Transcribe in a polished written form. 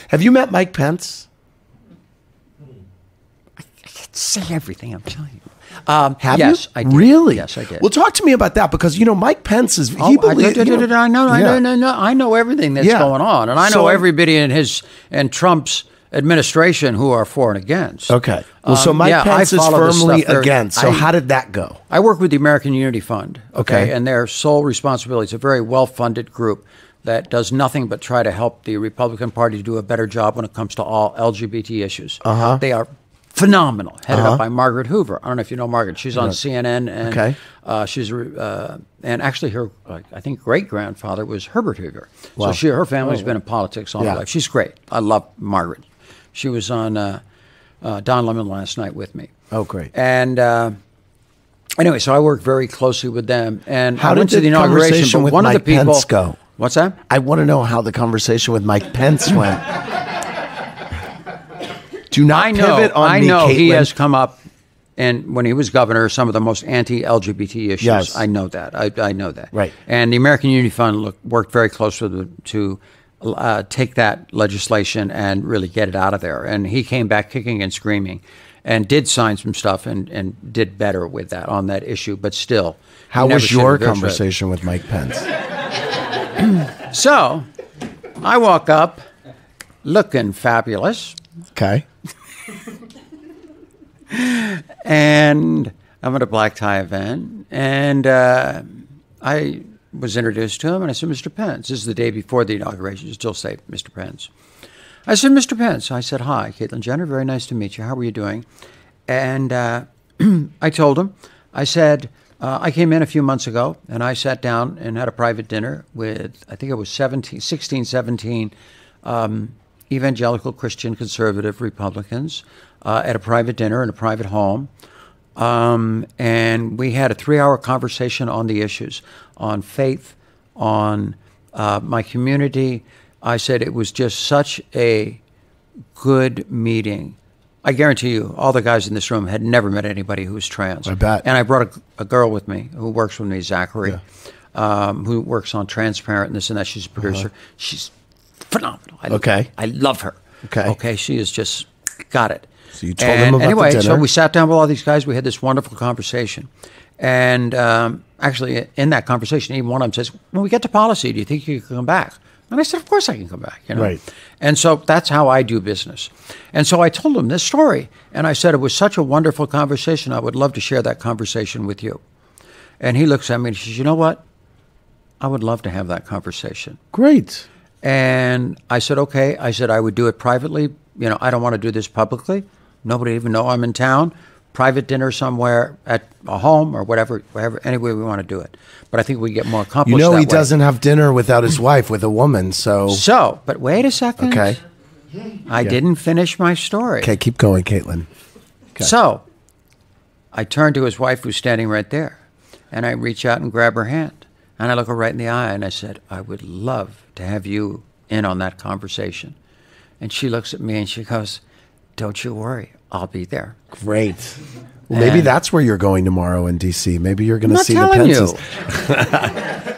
Have you met Mike Pence? I can't say everything, I'm telling you. Have yes, you? I did. Really? Yes, I did. Well, talk to me about that because, Mike Pence is, I know everything that's going on. And I know everybody in his and Trump's administration who are for and against. Okay. Well, so Mike Pence is firmly against. So how did that go? I work with the American Unity Fund. Okay. And their sole responsibility is a very well-funded group that does nothing but try to help the Republican Party do a better job when it comes to all LGBT issues. They are phenomenal, headed up by Margaret Hoover. I don't know if you know Margaret. She's on CNN, and she's and actually her I think great grandfather was Herbert Hoover. Wow. So her family's been in politics all her life. She's great. I love Margaret. She was on Don Lemon last night with me. Oh, great. And anyway, so I work very closely with them. And how I went did to the inauguration, conversation with one Mike of the people. Pence go? What's that? I want to know how the conversation with Mike Pence went. Do not pivot on me, I know Caitlyn. he has come up, and when he was governor, some of the most anti-LGBT issues. Yes. I know that. I know that. Right. And the American Unity Fund worked very closely with him to take that legislation and really get it out of there. And he came back kicking and screaming and did sign some stuff and did better with that on that issue. But still. How was your conversation with Mike Pence? So I walk up looking fabulous. Okay. And I'm at a black tie event, and I was introduced to him, and I said, Mr. Pence. This is the day before the inauguration. You still say Mr. Pence. I said, Mr. Pence. I said, hi, Caitlyn Jenner. Very nice to meet you. How are you doing? And I told him, I said, I came in a few months ago, and I sat down and had a private dinner with, I think it was 16, 17 evangelical Christian conservative Republicans at a private dinner in a private home. And we had a 3-hour conversation on the issues, on faith, on my community. I said it was just such a good meeting. I guarantee you, all the guys in this room had never met anybody who was trans. I bet. And I brought a girl with me who works with me, Zachary, who works on Transparent and this and that. She's a producer. She's phenomenal. I love her. Okay. She is just got it. So you told them about the dinner. So we sat down with all these guys. We had this wonderful conversation. And actually, in that conversation, even one of them says, when we get to policy, do you think you can come back? And I said, of course I can come back. Right. And so that's how I do business. And so I told him this story. And I said, it was such a wonderful conversation. I would love to share that conversation with you. And he looks at me and he says, you know what? I would love to have that conversation. Great. And I said, okay. I said, I would do it privately. I don't want to do this publicly. Nobody even know I'm in town. Private dinner somewhere at a home or whatever, any way we want to do it. But I think we get more accomplished that way. He doesn't have dinner without his wife, with a woman, so... So, but wait a second. Okay. I didn't finish my story. Okay, keep going, Caitlyn. Okay. So, I turned to his wife who's standing right there, and I reach out and grab her hand. And I look her right in the eye, and I said, I would love to have you in on that conversation. And she looks at me and she goes, don't you worry, I'll be there. Great. Well, maybe that's where you're going tomorrow in D.C. Maybe you're going to see the Pences. I'm not telling you.